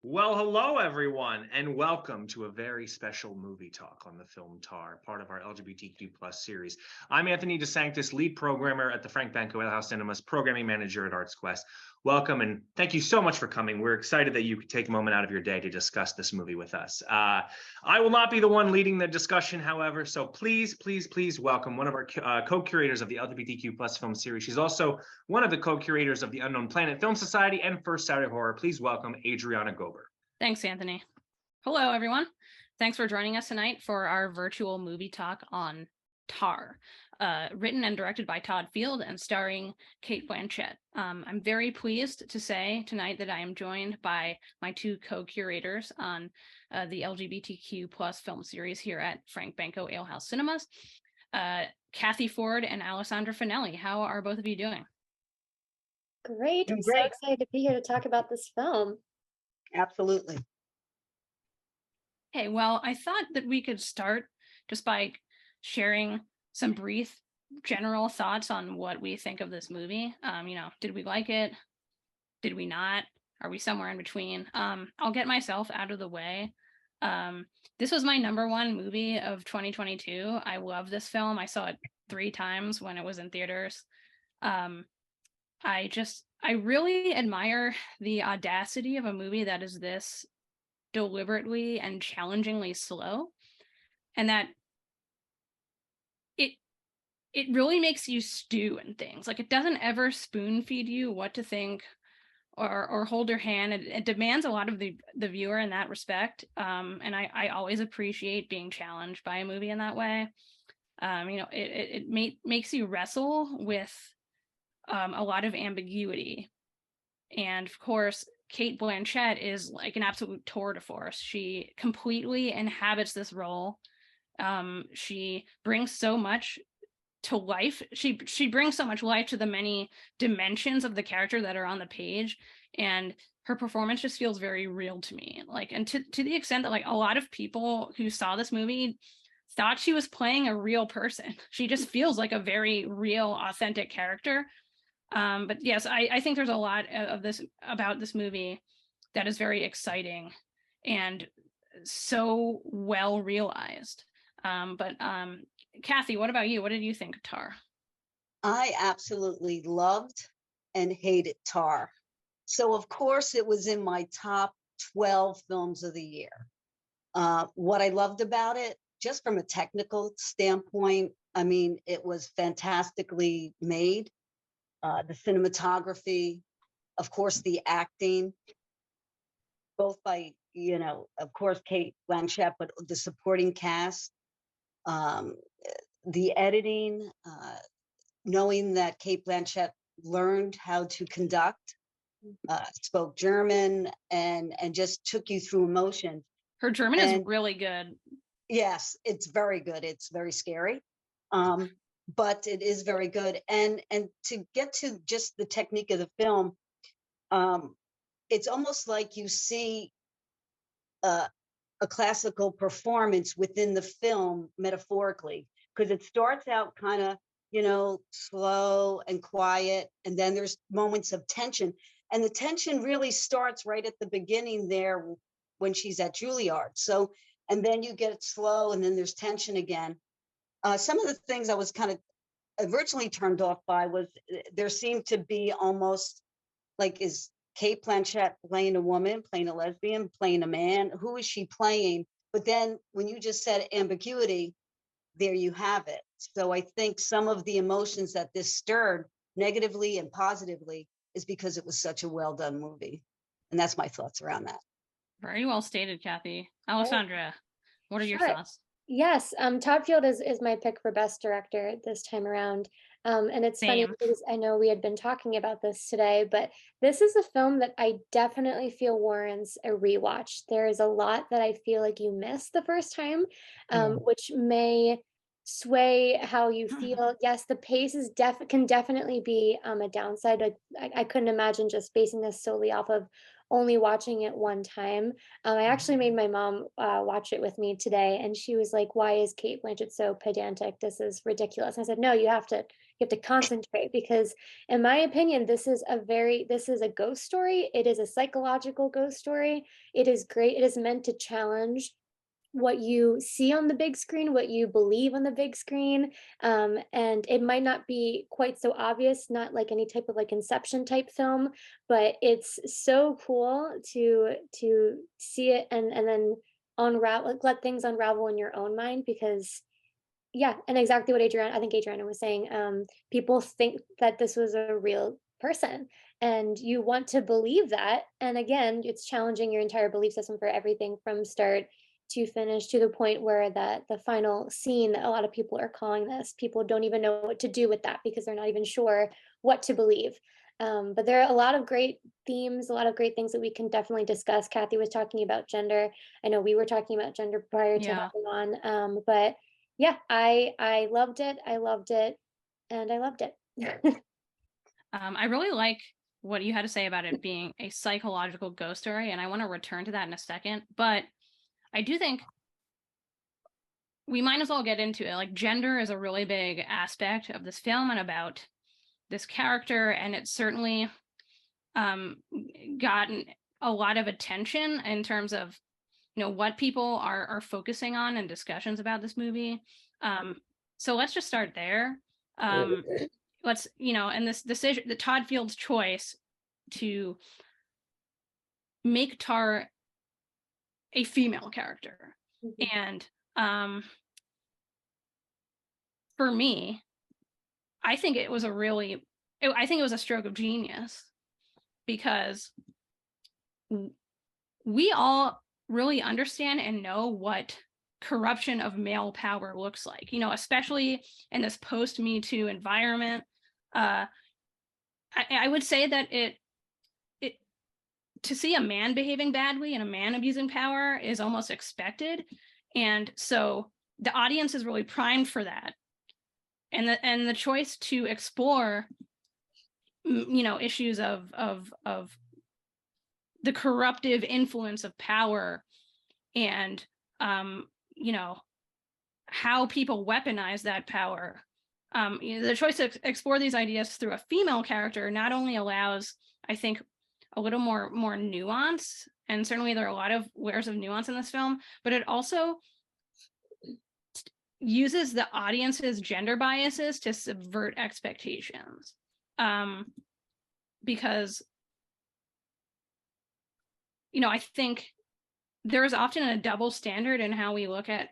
Well, hello, everyone, and welcome to a very special movie talk on the film Tar, part of our LGBTQ plus series. I'm Anthony DeSanctis, lead programmer at the Frank Banco Alehouse Cinemas, programming manager at Arts Quest. Welcome, and thank you so much for coming. We're excited that you could take a moment out of your day to discuss this movie with us. I will not be the one leading the discussion, however, so please welcome one of our co-curators of the LGBTQ plus film series. She's also one of the co-curators of the Unknown Planet Film Society and First Saturday Horror. Please welcome Adrianna. Thanks, Anthony. Hello, everyone. Thanks for joining us tonight for our virtual movie talk on Tar, written and directed by Todd Field and starring Cate Blanchett. I'm very pleased to say tonight that I am joined by my two co-curators on the LGBTQ plus film series here at Frank Banco Alehouse Cinemas, Cathy Ford and Alessandra Fanelli. How are both of you doing? Great. I'm so excited to be here to talk about this film. Absolutely. Okay, well, I thought that we could start just by sharing some brief general thoughts on what we think of this movie. Did we like it? Did we not? Are we somewhere in between? I'll get myself out of the way. This was my number one movie of 2022. I love this film. I saw it 3 times when it was in theaters. I really admire the audacity of a movie that is this deliberately and challengingly slow, and that it really makes you stew in things. Like, it doesn't ever spoon feed you what to think or hold your hand. It demands a lot of the viewer in that respect. And I always appreciate being challenged by a movie in that way. It makes you wrestle with a lot of ambiguity. And of course, Cate Blanchett is like an absolute tour de force. She completely inhabits this role. She brings so much to life. She brings so much life to the many dimensions of the character that are on the page, and her performance just feels very real to me. Like, and to the extent that like a lot of people who saw this movie thought she was playing a real person. She just feels like a very real, authentic character. But yes, I think there's a lot of this about this movie that is very exciting and so well realized. But Cathy, what about you? What did you think of Tar? I absolutely loved and hated Tar. So of course it was in my top 12 films of the year. What I loved about it, just from a technical standpoint, I mean, it was fantastically made. The cinematography, of course, the acting, both by, of course, Cate Blanchett, but the supporting cast, the editing, knowing that Cate Blanchett learned how to conduct, spoke German, and just took you through emotion. Her German is really good. Yes, it's very good. It's very scary. But it is very good. And to get to just the technique of the film, it's almost like you see a classical performance within the film, metaphorically, because it starts out kind of, slow and quiet, and then there's moments of tension. And the tension really starts right at the beginning there when she's at Juilliard. So, and then you get it slow, and then there's tension again. Some of the things I was kind of originally turned off by was there seemed to be almost like, is Cate Blanchett playing a woman, playing a lesbian, playing a man? Who is she playing? But then when you just said ambiguity, there you have it. So I think some of the emotions that this stirred, negatively and positively, is because it was such a well done movie. And that's my thoughts around that. Very well stated, Cathy. Alessandra, what are your thoughts? Yes, Todd Field is my pick for Best Director this time around. And it's funny because I know we had been talking about this today, but this is a film that I definitely feel warrants a rewatch. There is a lot that I feel like you missed the first time, which may sway how you feel. Yes, the pace is can definitely be a downside. I couldn't imagine just basing this solely off of only watching it one time. I actually made my mom watch it with me today, and she was like, "Why is Cate Blanchett so pedantic? This is ridiculous." And I said, "No, you have to have to concentrate, because in my opinion, this is a ghost story. It is a psychological ghost story. It is great. It is meant to challenge what you see on the big screen, what you believe on the big screen. And it might not be quite so obvious, not like any type of like Inception type film, but it's so cool to see it and then unravel, like, let things unravel in your own mind, because yeah, and exactly what I think Adriana was saying. People think that this was a real person, and you want to believe that. And again, it's challenging your entire belief system for everything from start to finish, to the point where that the final scene that a lot of people are calling this, people don't even know what to do with that, because they're not even sure what to believe. But there are a lot of great themes, a lot of great things that we can definitely discuss. Kathy was talking about gender. I know we were talking about gender prior to Yeah. hopping on. But yeah, I loved it. I loved it, and I loved it. I really like what you had to say about it being a psychological ghost story, and I want to return to that in a second. But I do think we might as well get into it. Like, gender is a really big aspect of this film and about this character, and it's certainly gotten a lot of attention in terms of, you know, what people are focusing on in discussions about this movie. So let's just start there. Let's, you know, and this decision, the Todd Field's choice to make Tar a female character. And for me, I think it was I think it was a stroke of genius, because we all really understand and know what corruption of male power looks like, you know, especially in this post-Me Too environment. I would say that it to see a man behaving badly and a man abusing power is almost expected, and so the audience is really primed for that. And the choice to explore, you know, issues of the corruptive influence of power, and you know, how people weaponize that power. You know, the choice to explore these ideas through a female character not only allows, I think, a little more nuance, and certainly there are a lot of layers of nuance in this film, but it also uses the audience's gender biases to subvert expectations. Because, you know, I think there is often a double standard in how we look at,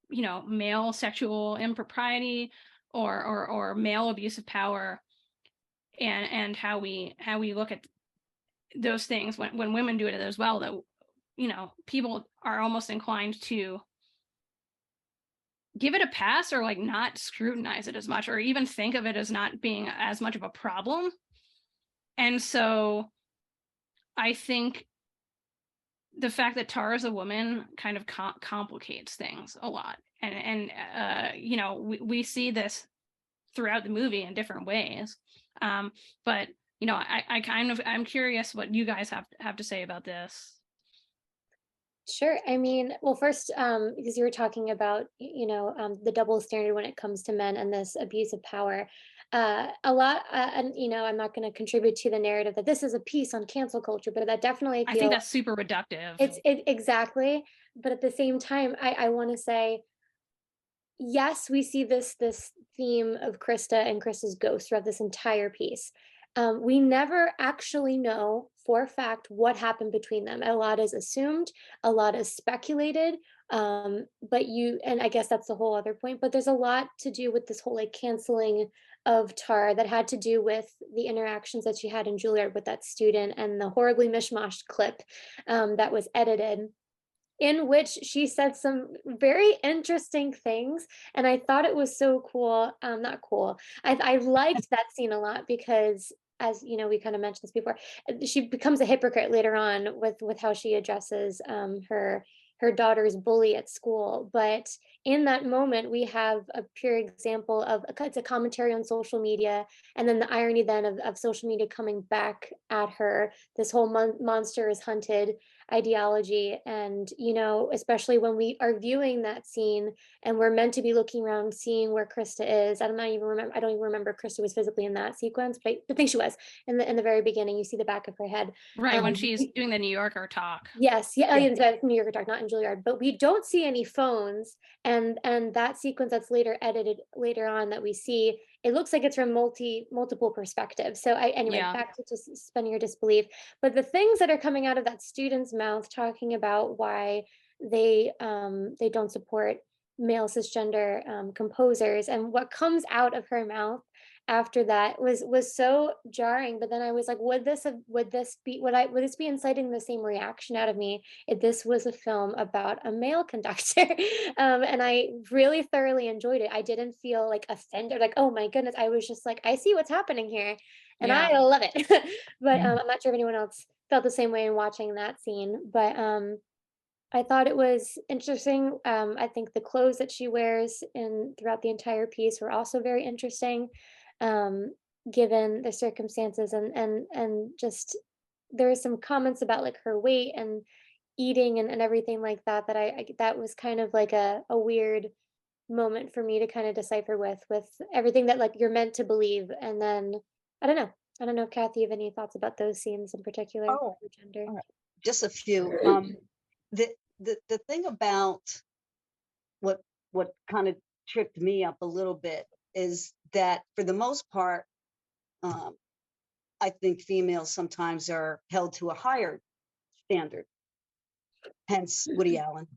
you know, male sexual impropriety or male abuse of power, and how we look at those things when women do it as well, that, you know, people are almost inclined to give it a pass, or like not scrutinize it as much, or even think of it as not being as much of a problem. And so I think the fact that Tara is a woman kind of complicates things a lot. And you know, we see this throughout the movie in different ways. But, you know, I'm curious what you guys have to say about this. Sure. I mean, well, first, because you were talking about, you know, the double standard when it comes to men and this abuse of power, a lot, and you know, I'm not going to contribute to the narrative that this is a piece on cancel culture, but that definitely I think that's super reductive. It's exactly. But at the same time, I want to say, yes, we see this theme of Krista and Krista's ghost throughout this entire piece. We never actually know for a fact what happened between them. A lot is assumed, a lot is speculated. And I guess that's the whole other point, but there's a lot to do with this whole like canceling of Tar that had to do with the interactions that she had in Juilliard with that student, and the horribly mishmashed clip that was edited, in which she said some very interesting things. And I thought it was so cool. Not cool. I liked that scene a lot, because, as you know, we kind of mentioned this before, she becomes a hypocrite later on with how she addresses her daughter's bully at school. But in that moment, we have a pure example of it's a commentary on social media, and then the irony then of social media coming back at her. This whole monster is hunted. ideology. And, you know, especially when we are viewing that scene and we're meant to be looking around, seeing where Krista is. I don't even remember Krista was physically in that sequence, but I think she was in the very beginning. You see the back of her head. Right, when she's doing the New Yorker talk. Yes, yeah, in New Yorker talk, not in Juilliard, but we don't see any phones, and that sequence that's later edited later on that we see, it looks like it's from multiple perspectives. So anyway, back to just suspending your disbelief. But the things that are coming out of that student's mouth talking about why they don't support male cisgender composers, and what comes out of her mouth after that was so jarring. But then I was like, would this be inciting the same reaction out of me if this was a film about a male conductor? And I really thoroughly enjoyed it. I didn't feel like offended, like, oh my goodness. I was just like, I see what's happening here, and I love it. But I'm not sure if anyone else felt the same way in watching that scene. But I thought it was interesting. I think the clothes that she wears throughout the entire piece were also very interesting, um, given the circumstances, and just there were some comments about like her weight and eating and everything like that that was kind of like a weird moment for me to kind of decipher with everything that like you're meant to believe. And then I don't know, Kathy, have any thoughts about those scenes in particular for gender? Just a few. The thing about what kind of tripped me up a little bit is that for the most part, I think females sometimes are held to a higher standard, hence Woody Allen.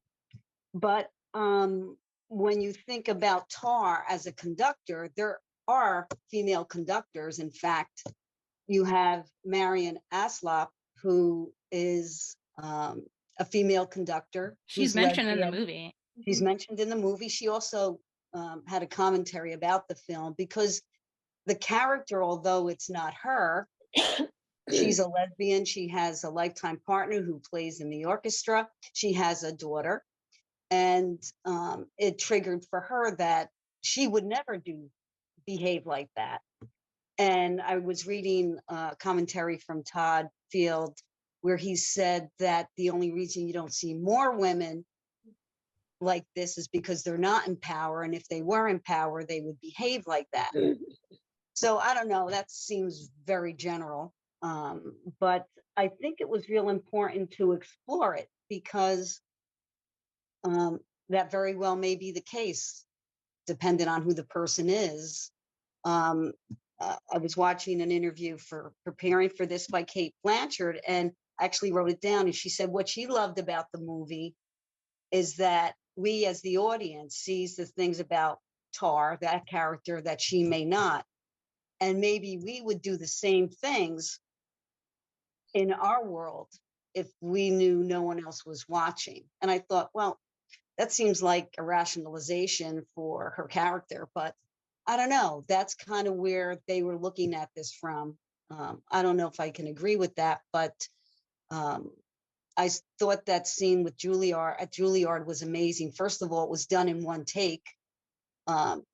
But when you think about Tar as a conductor, there are female conductors. In fact, you have Marion Aslop, who is a female conductor. She's mentioned in the movie. She's mentioned in the movie. She also had a commentary about the film, because the character, although it's not her, she's a lesbian. She has a lifetime partner who plays in the orchestra. She has a daughter. And it triggered for her that she would never behave like that. And I was reading a commentary from Todd Field, where he said that the only reason you don't see more women like this is because they're not in power. And if they were in power, they would behave like that. So I don't know, that seems very general. But I think it was real important to explore it, because that very well may be the case, depending on who the person is. I was watching an interview for preparing for this by Cate Blanchett, and actually wrote it down. And she said what she loved about the movie is that we as the audience sees the things about Tar, that character, that she may not. And maybe we would do the same things in our world if we knew no one else was watching. And I thought, well, that seems like a rationalization for her character, but I don't know. That's kind of where they were looking at this from. I don't know if I can agree with that, but I thought that scene with Juilliard was amazing. First of all, it was done in one take.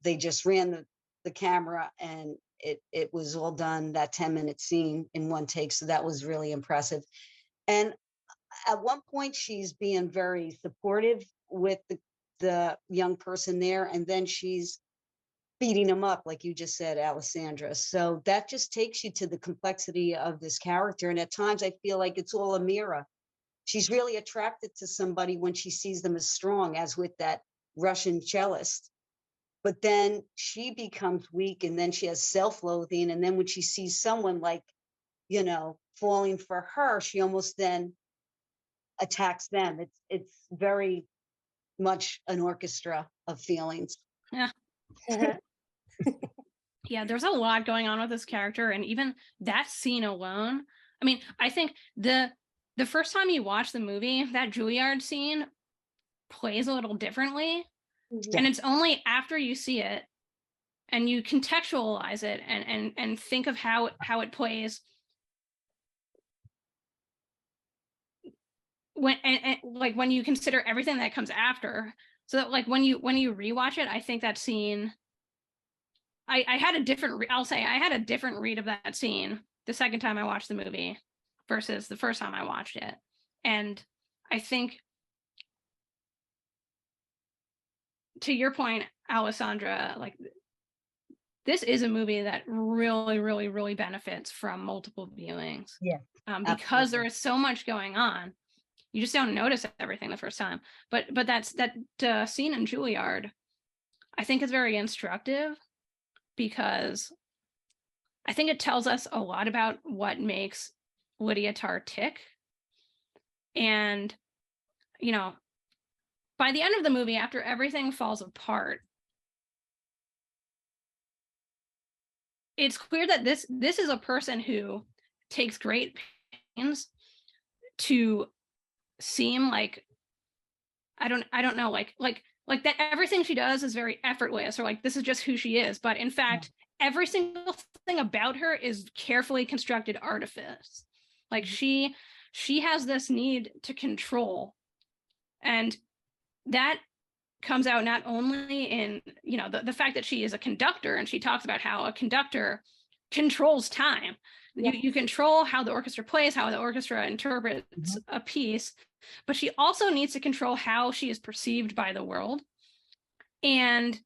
They just ran the camera, and it was all done, that 10-minute scene, in one take. So that was really impressive. And at one point, she's being very supportive with the young person there, and then she's beating him up, like you just said, Alessandra. So that just takes you to the complexity of this character. And at times I feel like it's all a mirror. She's really attracted to somebody when she sees them as strong, as with that Russian cellist. But then she becomes weak, and then she has self-loathing. And then when she sees someone like, falling for her, she almost then attacks them. It's very much an orchestra of feelings. Yeah. Yeah, there's a lot going on with this character, and even that scene alone. I mean, I think the first time you watch the movie, that Juilliard scene plays a little differently. Yeah. And it's only after you see it and you contextualize it and think of how it plays when you consider everything that comes after. So that, like, when you rewatch it, I think that scene, I had a different read of that scene the second time I watched the movie versus the first time I watched it. And I think, to your point, Alessandra, like, this is a movie that really, really, really benefits from multiple viewings. Yeah, because there absolutely. is so much going on. You just don't notice everything the first time. But that scene in Juilliard, I think, is very instructive, because I think it tells us a lot about what makes Lydia Tár tick. And, you know, by the end of the movie, after everything falls apart, it's clear that this is a person who takes great pains to seem like, I don't know, like that everything she does is very effortless, or like this is just who she is. But in fact, every single thing about her is carefully constructed artifice. Like she has this need to control, and that comes out not only in, you know, the fact that she is a conductor, and she talks about how a conductor controls time. Yeah. You control how the orchestra plays, how the orchestra interprets a piece, but she also needs to control how she is perceived by the world. And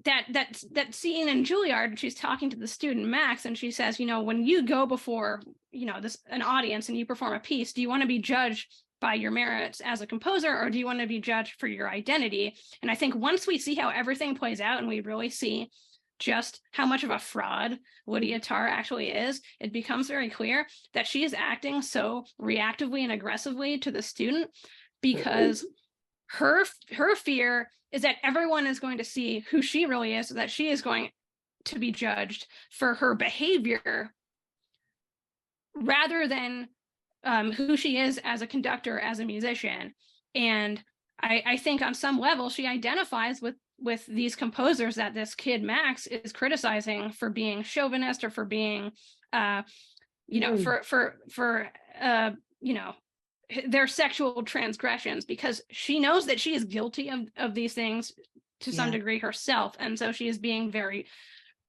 that scene in Juilliard, she's talking to the student Max, and she says, you know, when you go before, you know, an audience and you perform a piece, do you want to be judged by your merits as a composer, or do you want to be judged for your identity? And I think once we see how everything plays out, and we really see just how much of a fraud Lydia Tár actually is, it becomes very clear that she is acting so reactively and aggressively to the student, because her fear is that everyone is going to see who she really is, so that she is going to be judged for her behavior rather than who she is as a conductor, as a musician. And I think on some level she identifies with these composers that this kid Max is criticizing for being chauvinist, or for being you know, for you know, their sexual transgressions, because she knows that she is guilty of these things to some degree herself. And so she is being very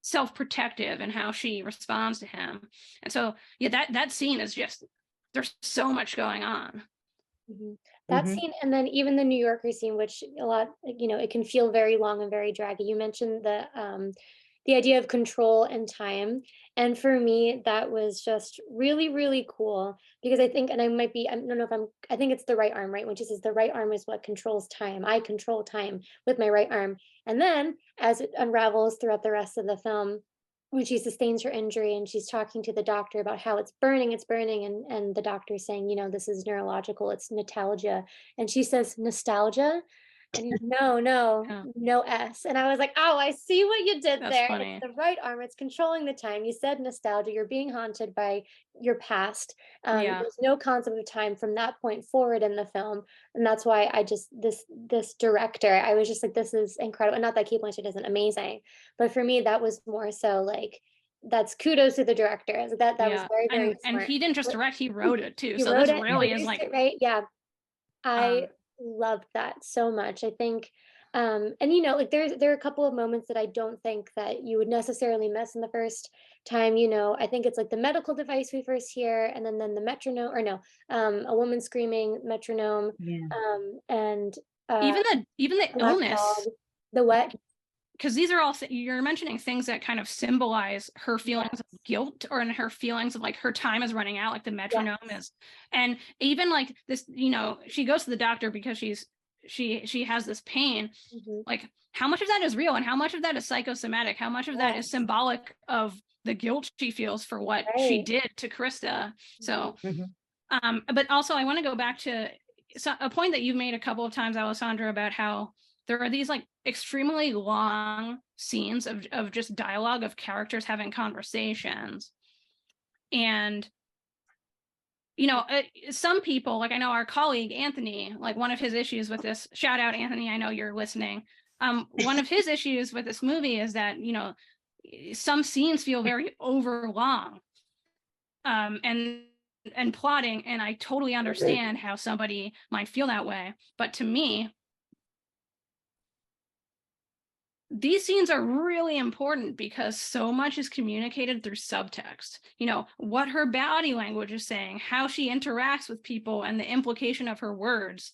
self-protective in how she responds to him. And so, yeah, that scene is just, there's so much going on. That scene, and then even the New Yorker scene, which a lot, you know, it can feel very long and very draggy. You mentioned the idea of control and time, and for me that was just really, really cool, because I think, and I don't know if I think it's the right arm, right, when she says the right arm is what controls time. I control time with my right arm. And then as it unravels throughout the rest of the film, when she sustains her injury and she's talking to the doctor about how it's burning, and the doctor's saying, you know, this is neurological, it's nostalgia, and she says nostalgia, and no S. And I was like, oh, I see what you did. That's there. Funny. It's the right arm, it's controlling the time. You said nostalgia, you're being haunted by your past. There's no concept of time from that point forward in the film. And that's why I just, this director, I was just like, this is incredible. And not that Cate Blanchett isn't amazing, but for me, that was more so like, that's kudos to the director. That was very, very smart. And he didn't just direct, he wrote it too. So this really is like, right? Yeah. I loved that so much. I think, and you know, like there are a couple of moments that I don't think that you would necessarily miss in the first time. You know, I think it's like the medical device we first hear, and then the metronome, or no, a woman screaming, metronome, and even the illness, dog, the wet. Because these are all, you're mentioning things that kind of symbolize her feelings of guilt, or in her feelings of like her time is running out, like the metronome is. And even like this, you know, she goes to the doctor because she has this pain. Like, how much of that is real, and how much of that is psychosomatic? How much of that is symbolic of the guilt she feels for what she did to Krista? So, but also I want to go back to a point that you've made a couple of times, Alessandra, about how there are these like extremely long scenes of just dialogue, of characters having conversations. And, you know, some people, like I know our colleague, Anthony, like one of his issues with this, shout out Anthony, I know you're listening. One of his issues with this movie is that, you know, some scenes feel very overlong and plotting. And I totally understand how somebody might feel that way. But to me, these scenes are really important because so much is communicated through subtext. You know, what her body language is saying, how she interacts with people, and the implication of her words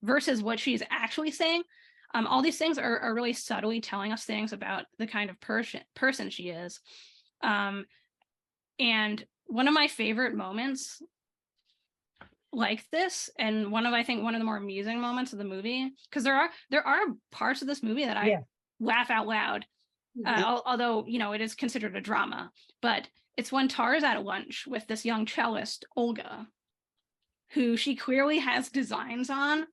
versus what she's actually saying. All these things are really subtly telling us things about the kind of person she is. And one of my favorite moments like this, and I think one of the more amusing moments of the movie, because there are parts of this movie that I laugh out loud, although, you know, it is considered a drama, but it's when Tár's at lunch with this young cellist, Olga, who she clearly has designs on,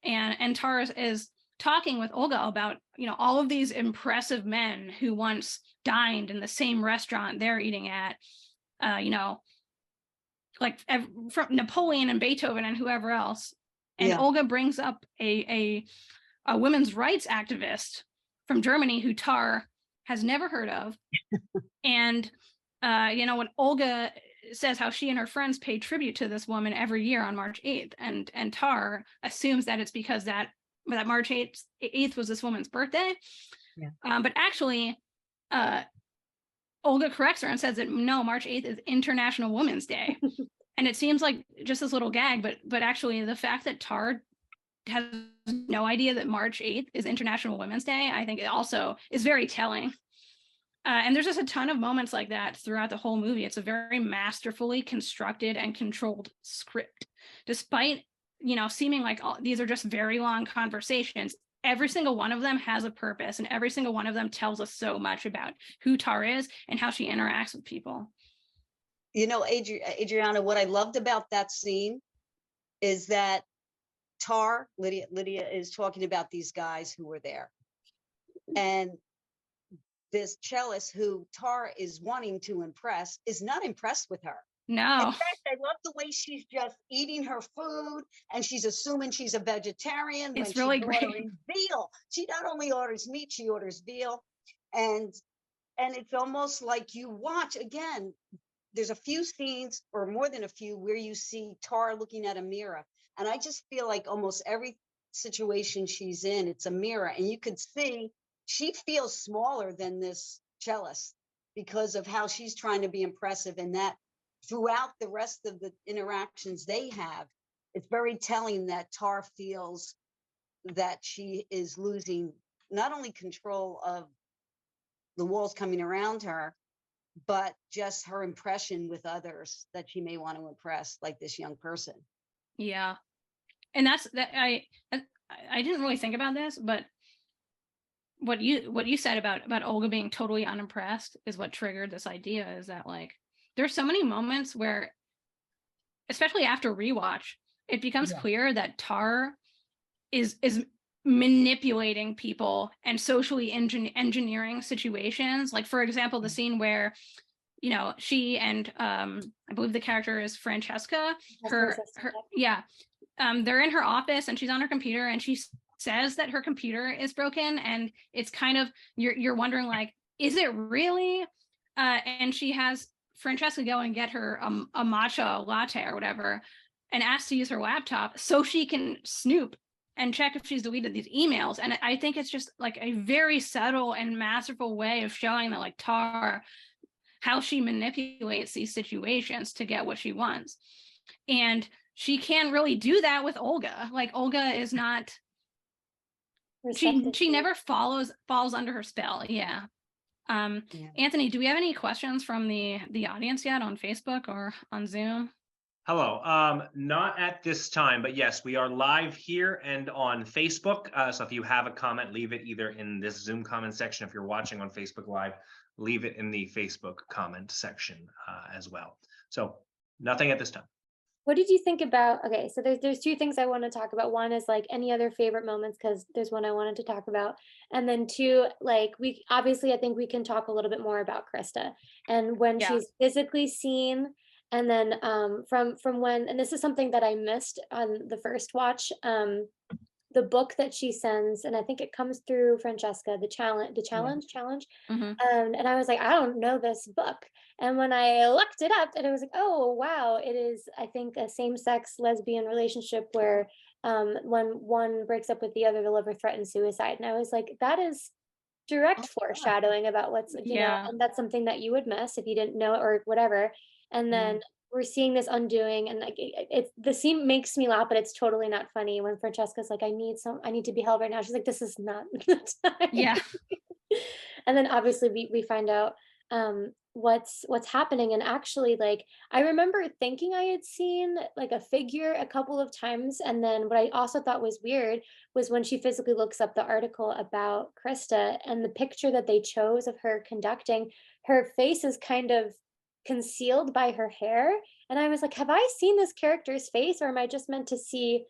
and Tár is talking with Olga about, you know, all of these impressive men who once dined in the same restaurant they're eating at, you know, like from Napoleon and Beethoven and whoever else. And Olga brings up a women's rights activist from Germany who Tár has never heard of. And, you know, when Olga says how she and her friends pay tribute to this woman every year on March 8th, and Tár assumes that it's because that March 8th was this woman's birthday. But actually, Olga corrects her and says that no, March 8th is International Women's Day. And it seems like just this little gag, but actually the fact that Tár has no idea that March 8th is International Women's Day, I think it also is very telling. And there's just a ton of moments like that throughout the whole movie. It's a very masterfully constructed and controlled script. Despite, you know, seeming like these are just very long conversations, every single one of them has a purpose, and every single one of them tells us so much about who Tár is and how she interacts with people. You know, Adrianna, what I loved about that scene is that Lydia is talking about these guys who were there. And this cellist who Tár is wanting to impress is not impressed with her. No. In fact, I love the way she's just eating her food, and she's assuming she's a vegetarian. It's really great. Veal. She not only orders meat, she orders veal. And it's almost like you watch, again, there's a few scenes, or more than a few, where you see Tár looking at a mirror. And I just feel like almost every situation she's in, it's a mirror. And you could see she feels smaller than this cellist because of how she's trying to be impressive. And that throughout the rest of the interactions they have, it's very telling that Tár feels that she is losing not only control of the walls coming around her, but just her impression with others that she may want to impress, like this young person. Yeah. And I didn't really think about this, but what you said about Olga being totally unimpressed is what triggered this idea, is that like there's so many moments where, especially after rewatch, it becomes clear that Tár is manipulating people and socially engineering situations. Like, for example, the scene where, you know, she and I believe the character is Francesca, they're in her office and she's on her computer and she says that her computer is broken, and it's kind of, you're wondering, like, is it really? And she has Francesca go and get her a matcha latte or whatever, and asks to use her laptop so she can snoop and check if she's deleted these emails. And I think it's just like a very subtle and masterful way of showing that, like, Tár, how she manipulates these situations to get what she wants. And she can't really do that with Olga. Like, Olga is not, she never falls under her spell. Yeah. Anthony, do we have any questions from the audience yet on Facebook or on Zoom? Hello. Not at this time, but yes, we are live here and on Facebook. So if you have a comment, leave it either in this Zoom comment section. If you're watching on Facebook Live, leave it in the Facebook comment section as well. So nothing at this time. What did you think about, okay, so there's two things I want to talk about. One is like any other favorite moments, because there's one I wanted to talk about. And then two, like, we obviously, I think we can talk a little bit more about Krista and when she's physically seen. And then from when, and this is something that I missed on the first watch, the book that she sends, and I think it comes through Francesca, the challenge. Mm-hmm. And I was like, I don't know this book. And when I looked it up, and I was like, oh wow, it is, I think, a same-sex lesbian relationship where when one breaks up with the other, the lover threatens suicide. And I was like, that is direct foreshadowing about what's, Yeah. and that's something that you would miss if you didn't know or whatever. And then we're seeing this undoing, and like it's the scene makes me laugh, but it's totally not funny when Francesca's like, I need to be held right now. She's like, this is not the time. Yeah. And then obviously we find out what's happening. And actually, like, I remember thinking I had seen like a figure a couple of times, and then what I also thought was weird was when she physically looks up the article about Krista, and the picture that they chose of her conducting, her face is kind of concealed by her hair. And I was like, have I seen this character's face, or am I just meant to see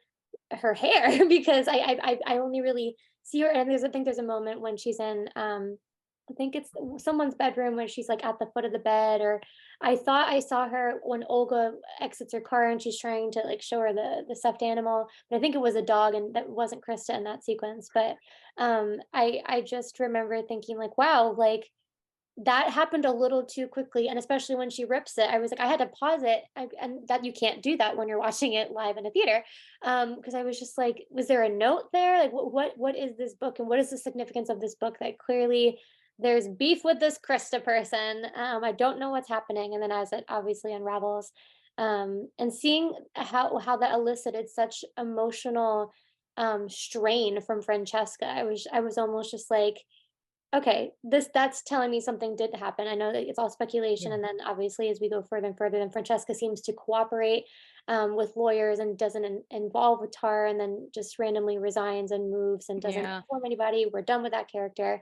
her hair? Because I only really see her. And I think there's a moment when she's in I think it's someone's bedroom when she's like at the foot of the bed, or I thought I saw her when Olga exits her car and she's trying to like show her the stuffed animal, but I think it was a dog, and that wasn't Krista in that sequence. But I just remember thinking like, wow, like that happened a little too quickly. And especially when she rips it, I was like, I had to pause it. And that, you can't do that when you're watching it live in a theater. Because I was just like, was there a note there? Like, what is this book, and what is the significance of this book? That clearly there's beef with this Krista person. I don't know what's happening. And then as it obviously unravels, and seeing how that elicited such emotional strain from Francesca, I was almost just like, okay, that's telling me something did happen. I know that it's all speculation, and then obviously as we go further and further, then Francesca seems to cooperate with lawyers and doesn't involve with Tar, and then just randomly resigns and moves and doesn't inform anybody. We're done with that character.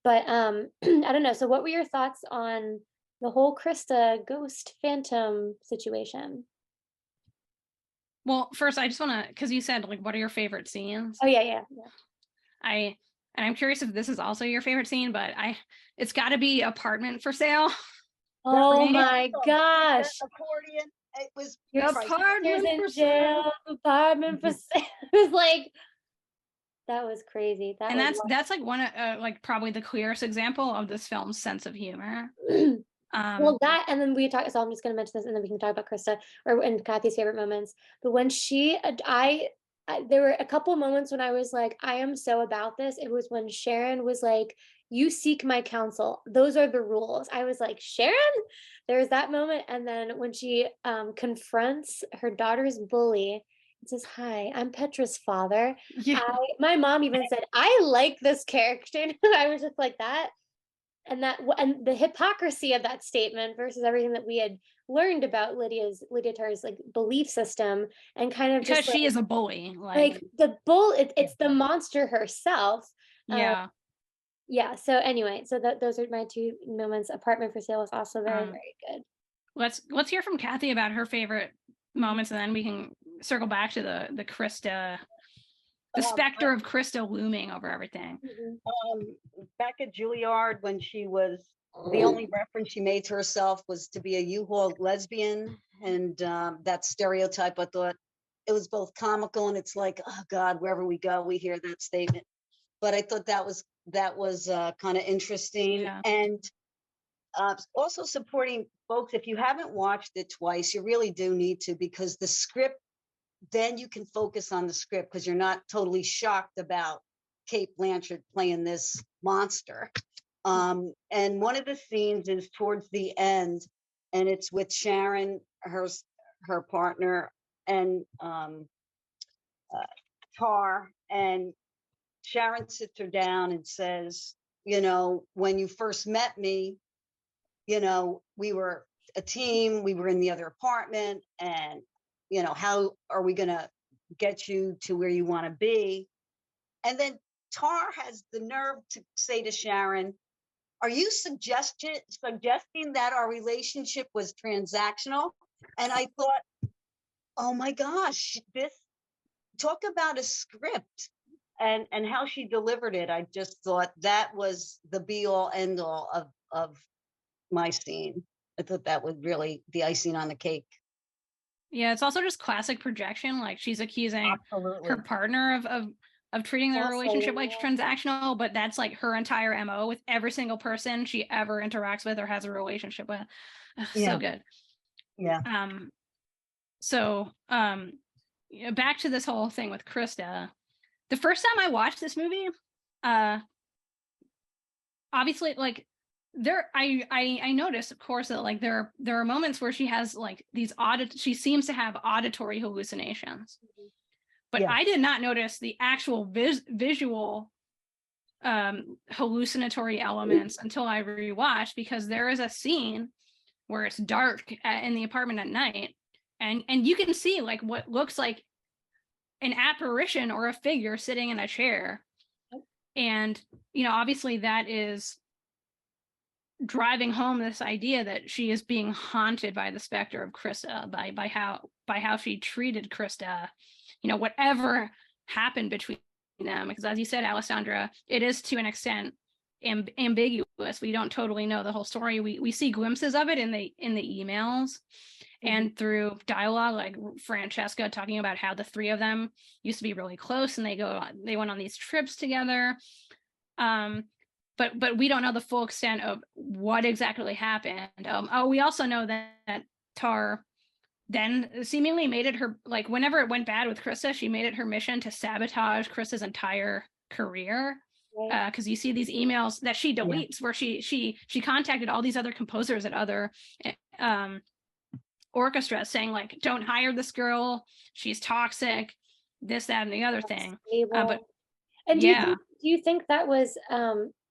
But I don't know. So what were your thoughts on the whole Krista ghost phantom situation? Well, first I just want to, because you said like, what are your favorite scenes? Oh yeah. And I'm curious if this is also your favorite scene, but it's got to be apartment for sale. Oh my gosh. Accordion. It was your apartment in for jail, sale. apartment for sale. It was like, that was crazy. That's like one of like probably the clearest example of this film's sense of humor. Well, that, and then we talk. So I'm just going to mention this, and then we can talk about Krista and Cathy's favorite moments. But when there were a couple of moments when I was like, I am so about this. It was when Sharon was like, "You seek my counsel. Those are the rules." I was like, Sharon. There's that moment, and then when she confronts her daughter's bully. It says, "Hi, I'm Petra's father." Yeah. My mom even said, "I like this character." I was just like that. And the hypocrisy of that statement versus everything that we had learned about Lydia Tár's like belief system, and kind of because just she is a bully, like the bull. It's the monster herself. Yeah. Yeah. So anyway, so those are my two moments. Apartment for Sale was also very very good. Let's hear from Cathy about her favorite moments, and then we can circle back to the Krista, the specter of Krista looming over everything. Back at Juilliard, when she was, the only reference she made to herself was to be a U-Haul lesbian, and that stereotype, I thought it was both comical, and it's like, oh God, wherever we go, we hear that statement. But I thought that was kind of interesting. Yeah. And also supporting folks, if you haven't watched it twice, you really do need to, because the script, then you can focus on the script, because you're not totally shocked about Cate Blanchett playing this monster. And one of the scenes is towards the end, and it's with Sharon, her partner, and Tar, and Sharon sits her down and says, when you first met me, we were a team, we were in the other apartment, and how are we going to get you to where you want to be? And then Tar has the nerve to say to Sharon, are you suggesting that our relationship was transactional? And I thought, oh my gosh, this, talk about a script, and how she delivered it. I just thought that was the be all end all of my scene. I thought that was really the icing on the cake. Yeah, it's also just classic projection. Like, she's accusing her partner of treating their relationship like transactional, but that's like her entire MO with every single person she ever interacts with or has a relationship with. So good. Yeah. back to this whole thing with Krista. The first time I watched this movie, obviously, like, I noticed, of course, that like there are moments where she has like these she seems to have auditory hallucinations, but I did not notice the actual visual hallucinatory elements until I rewatched, because there is a scene where it's dark in the apartment at night, and you can see like what looks like an apparition or a figure sitting in a chair, and obviously that is driving home this idea that she is being haunted by the specter of Krista, by how she treated Krista, whatever happened between them. Because as you said, Alessandra, it is to an extent ambiguous. We don't totally know the whole story. We see glimpses of it in the emails and through dialogue, like Francesca talking about how the three of them used to be really close and they went on these trips together. But we don't know the full extent of what exactly happened. We also know that Tár then seemingly made it her, like, whenever it went bad with Krista, she made it her mission to sabotage Krista's entire career. Because you see these emails that she deletes where she contacted all these other composers at other orchestras saying, like, don't hire this girl, she's toxic, this, that, and the other thing. But and do you think that was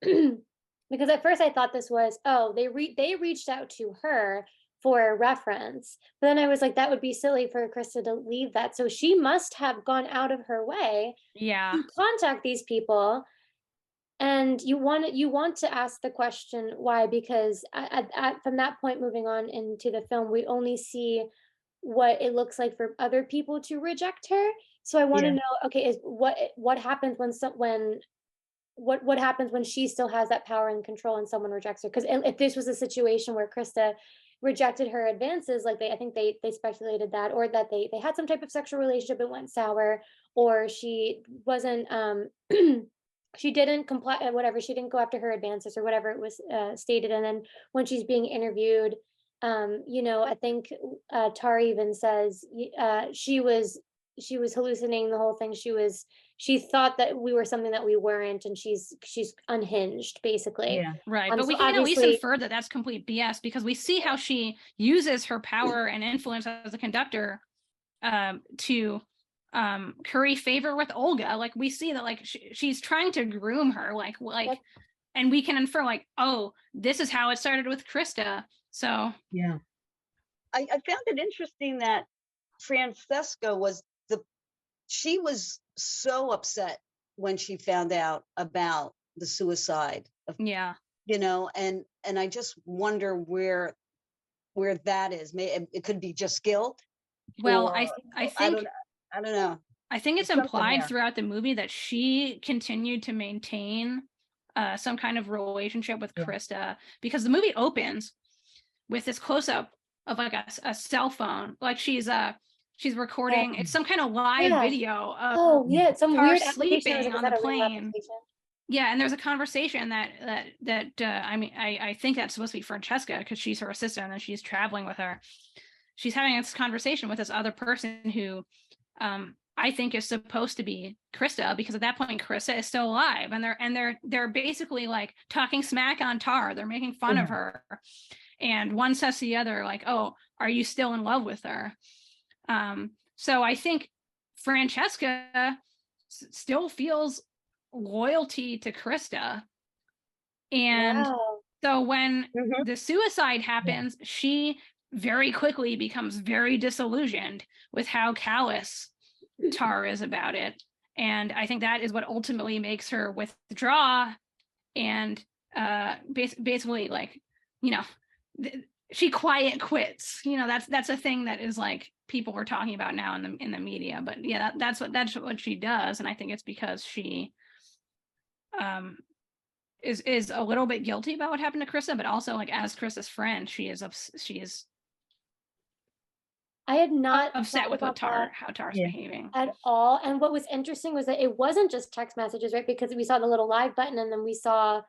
because at first I thought this was, they reached out to her for a reference, but then I was like, that would be silly for Krista to leave that, so she must have gone out of her way to contact these people. And you want to ask the question why, because from that point moving on into the film, we only see what it looks like for other people to reject her. So I want to know, okay, is what happens when what happens when she still has that power and control and someone rejects her? Because if this was a situation where Krista rejected her advances, like I think they speculated that, or that they had some type of sexual relationship, it went sour, or she wasn't she didn't comply, whatever, she didn't go after her advances or whatever it was stated. And then when she's being interviewed, I think Tár even says she was hallucinating the whole thing. She thought that we were something that we weren't, and she's unhinged, basically. Right. But we can at least infer that that's complete BS, because we see how she uses her power and influence as a conductor to curry favor with Olga. Like, we see that, like, she's trying to groom her, like and we can infer, like, oh, this is how it started with Krista. So I found it interesting that Francesca was she was so upset when she found out about the suicide of, and I just wonder where that is. It could be just guilt. Well, I think I don't know. I think it's implied throughout the movie that she continued to maintain some kind of relationship with Krista, because the movie opens with this close-up of like a cell phone, like she's recording. It's some kind of live video of it's some weird sleeping on the plane. And there's a conversation that I mean, I think that's supposed to be Francesca, because she's her assistant and she's traveling with her. She's having this conversation with this other person who I think is supposed to be Krista, because at that point Krista is still alive, and they're basically like talking smack on Tár. They're making fun of her, and one says to the other, like, oh, are you still in love with her? So I think Francesca still feels loyalty to Krista, and so when the suicide happens, she very quickly becomes very disillusioned with how callous Tár is about it, and I think that is what ultimately makes her withdraw and basically, like, she quiet quits. That's a thing that is, like, people were talking about now in the media. But that's what she does, and I think it's because she is a little bit guilty about what happened to Krista, but also, like, as Krista's friend, she is I had not upset with how Tár's behaving at all. And what was interesting was that it wasn't just text messages, right? Because we saw the little live button, and then we saw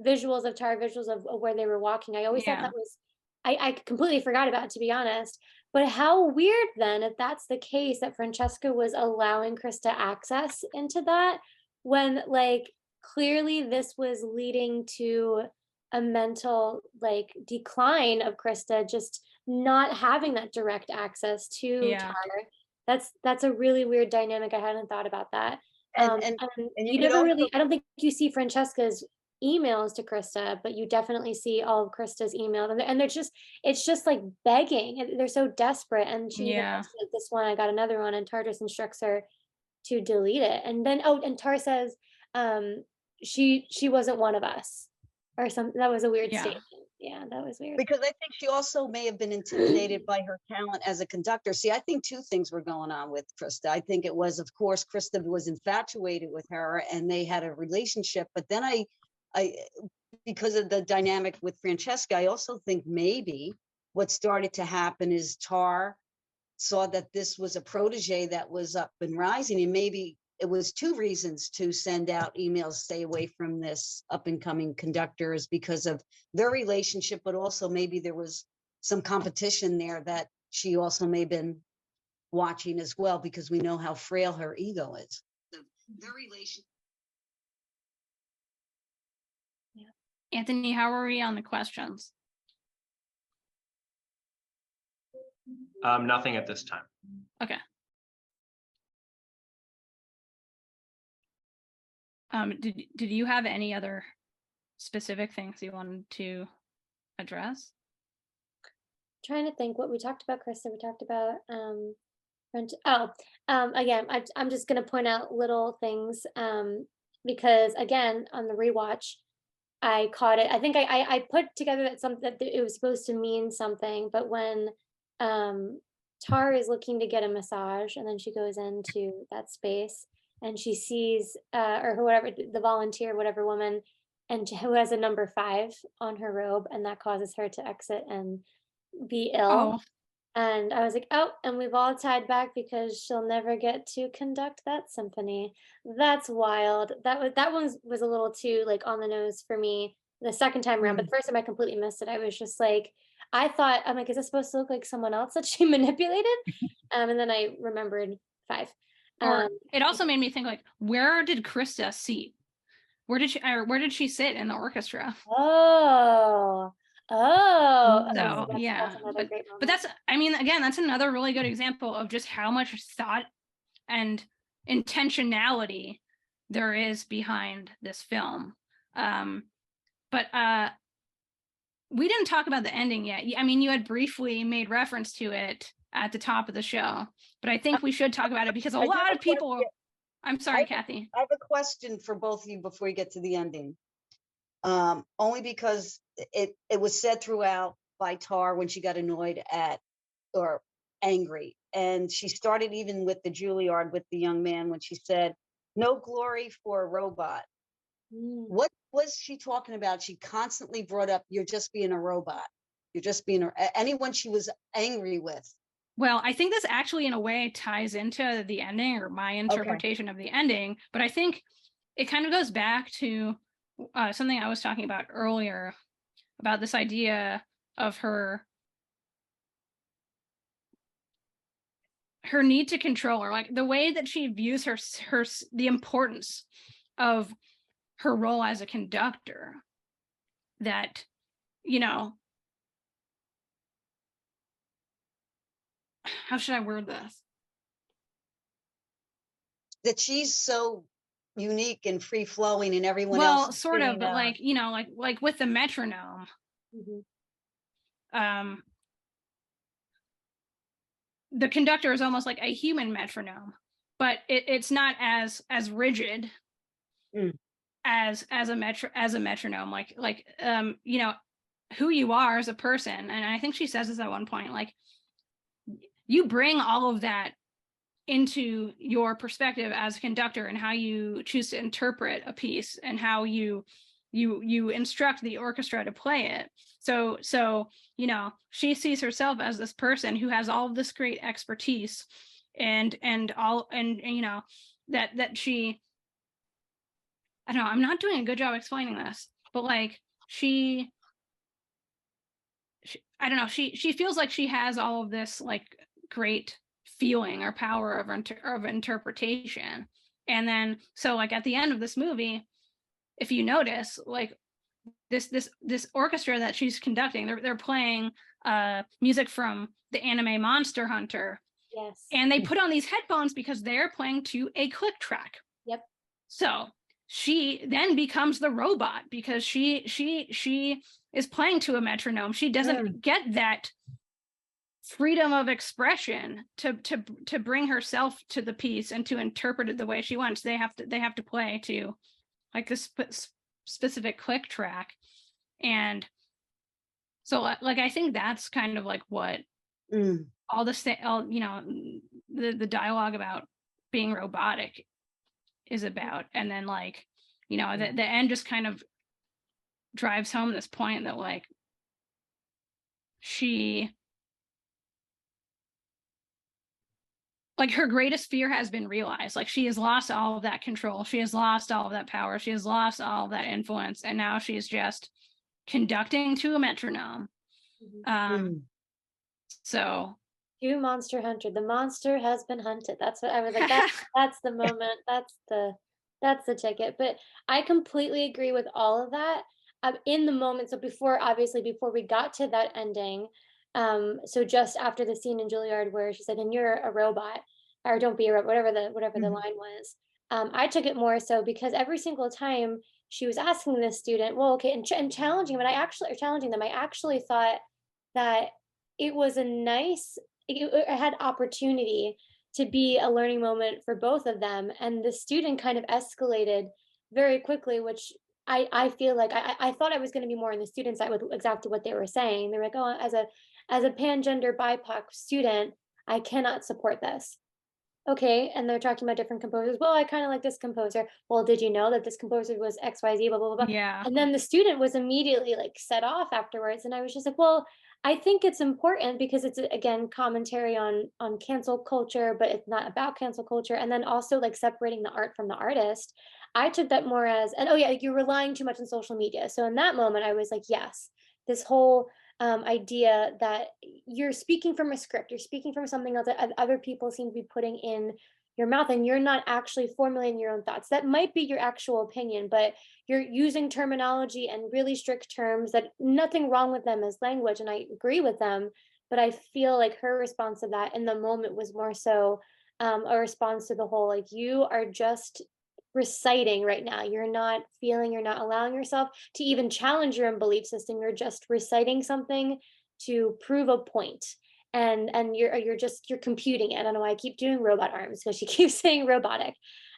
visuals of Tár, visuals of where they were walking. I always thought that was, I completely forgot about it, to be honest. But how weird then, if that's the case, that Francesca was allowing Krista access into that, when like clearly this was leading to a mental like decline of Krista, just not having that direct access to Yeah. Tar. That's a really weird dynamic. I hadn't thought about that. And And and you you could never also, really, I don't think you see Francesca's emails to Krista, but you definitely see all of Krista's emails, and they're just, it's just like begging. They're so desperate, and she even Yeah. says, like, this one, I got another one, and Tar just instructs her to delete it. And then, oh, and Tar says, she wasn't one of us, or something. That was a weird Yeah. statement. Yeah, that was weird. because I think she also may have been intimidated by her talent as a conductor. See, I think two things were going on with Krista. I think it was, of course, Krista was infatuated with her and they had a relationship. But then I, because of the dynamic with Francesca, I also think maybe what started to happen is Tar saw that this was a protege that was up and rising, and maybe it was two reasons to send out emails, stay away from this up and coming conductors, because of their relationship, but also maybe there was some competition there that she also may have been watching as well, because we know how frail her ego is. Their relation. Anthony, how are we on the questions? Nothing at this time. Okay. Did you have any other specific things you wanted to address? Trying to think what we talked about, Krista. We talked about again, I'm just gonna point out little things, because again, on the rewatch, I caught it. I think I put together that it was supposed to mean something, but when Tar is looking to get a massage, and then she goes into that space and she sees or whoever, the volunteer, whatever woman, and who has a number 5 on her robe, and that causes her to exit and be ill. Oh, And I was like, oh, and we've all tied back because she'll never get to conduct that symphony. That's wild. That one was a little too like on the nose for me the second time around, but the first time I completely missed it. I was just like, I thought, I'm like, is this supposed to look like someone else that she manipulated? And then I remembered 5. or it also made me think, like, where did Krista seat? Where did she sit in the orchestra? Oh, okay, So so yeah, that's another great moment. but that's, I mean, again, that's another really good example of just how much thought and intentionality there is behind this film. But we didn't talk about the ending yet. I mean, you had briefly made reference to it at the top of the show, but I think we should talk about it because a lot of people. I'm sorry, Cathy. I have a question for both of you before you get to the ending. Only because it was said throughout by Tar when she got annoyed at or angry, and she started even with the Juilliard with the young man when she said, "No glory for a robot." What was she talking about? She constantly brought up, "You're just being a robot. You're just being anyone she was angry with." Well, I think this actually in a way ties into the ending, or my interpretation of the ending, but I think it kind of goes back to something I was talking about earlier about this idea of her need to control, or like the way that she views the importance of her role as a conductor, that, you know, how should I word this? That she's so unique and free flowing, and everyone Well, else. sort of, but like, you know, like with the metronome, the conductor is almost like a human metronome, but it's not as rigid as a metronome. Like you know, who you are as a person, and I think she says this at one point, like, you bring all of that into your perspective as a conductor and how you choose to interpret a piece and how you instruct the orchestra to play it. So you know, she sees herself as this person who has all of this great expertise and you know, that she, I don't know, I'm not doing a good job explaining this, but like she I don't know, she feels like she has all of this like great feeling or power of interpretation. And then so like at the end of this movie, if you notice, like this orchestra that she's conducting, they're playing music from the anime Monster Hunter. Yes. And they put on these headphones because they're playing to a click track. Yep. So she then becomes the robot because she is playing to a metronome. She doesn't get that freedom of expression to bring herself to the piece and to interpret it the way she wants. They have to play to like this specific click track. And so like I think that's kind of like what all the dialogue about being robotic is about. And then like, the end just kind of drives home this point that like she, like her greatest fear has been realized. Like she has lost all of that control. She has lost all of that power. She has lost all of that influence. And now she's just conducting to a metronome. So you Monster Hunter, the monster has been hunted. That's what I was like, that's the moment. That's the ticket. But I completely agree with all of that. In the moment, so before we got to that ending, so just after the scene in Juilliard where she said, and you're a robot, or don't be a robot, whatever the line was, I took it more so because every single time she was asking this student, well, okay, and challenging them, I actually thought that it was it had opportunity to be a learning moment for both of them. And the student kind of escalated very quickly, which I feel like I thought I was going to be more on the student side with exactly what they were saying. They're like, oh, as a pangender BIPOC student, I cannot support this. Okay, and they're talking about different composers. Well, I kind of like this composer. Well, did you know that this composer was XYZ, blah, blah, blah, blah. Yeah. And then the student was immediately like set off afterwards. And I was just like, well, I think it's important because it's, again, commentary on cancel culture, but it's not about cancel culture. And then also like separating the art from the artist. I took that more as, and oh yeah, like you're relying too much on social media. So in that moment, I was like, yes, this whole idea that you're speaking from a script, you're speaking from something else that other people seem to be putting in your mouth, and you're not actually formulating your own thoughts. That might be your actual opinion, but you're using terminology and really strict terms that nothing wrong with them as language, and I agree with them, but I feel like her response to that in the moment was more so a response to the whole, like, you are just reciting right now. You're not feeling, you're not allowing yourself to even challenge your own belief system. You're just reciting something to prove a point. And you're computing it. I don't know why I keep doing robot arms because she keeps saying robotic.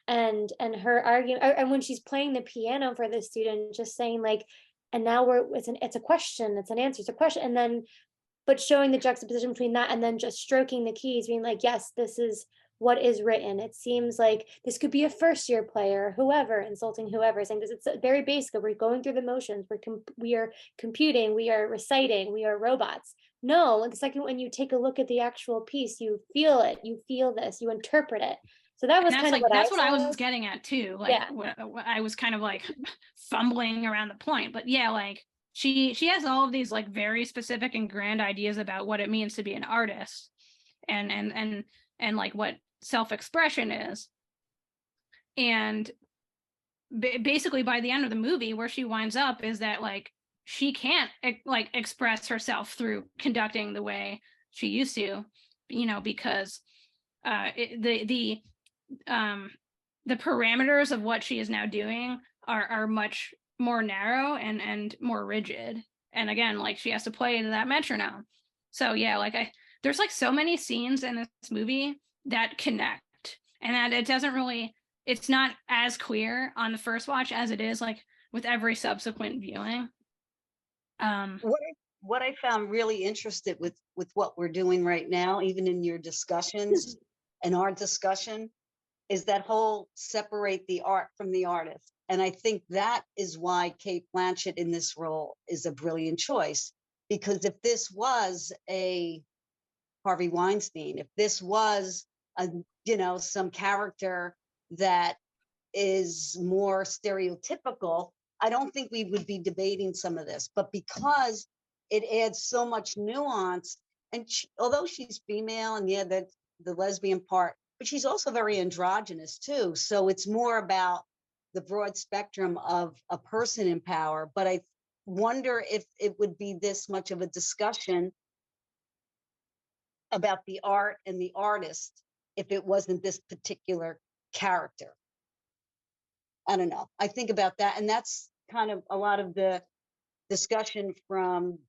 And her argument, and when she's playing the piano for the student, just saying like, and now it's a question, it's an answer, it's a question. And then, but showing the juxtaposition between that and then just stroking the keys, being like, yes, this is what is written. It seems like this could be a first year player, whoever, insulting whoever, saying this. It's very basic. We're going through the motions. We are computing. We are reciting. We are robots. No, the second when you take a look at the actual piece, you feel it. You feel this. You interpret it. So that was kind of what that's what I was getting at too. Like, yeah. I was kind of like fumbling around the point, but yeah, like she has all of these like very specific and grand ideas about what it means to be an artist, and like what self-expression is. And basically by the end of the movie, where she winds up is that like she can't like express herself through conducting the way she used to, because the parameters of what she is now doing are much more narrow and more rigid. And again, like she has to play to that metronome. So yeah, like there's like so many scenes in this movie that connect, and that it's not as clear on the first watch as it is like with every subsequent viewing. What I found really interested with what we're doing right now, even in your discussions and our discussion, is that whole separate the art from the artist. And I think that is why Cate Blanchett in this role is a brilliant choice, because if this was a Harvey Weinstein, if this was some character that is more stereotypical, I don't think we would be debating some of this. But because it adds so much nuance. And although she's female, and yeah, that's the lesbian part, but she's also very androgynous too. So it's more about the broad spectrum of a person in power. But I wonder if it would be this much of a discussion about the art and the artist if it wasn't this particular character. I don't know. I think about that. And that's kind of a lot of the discussion from,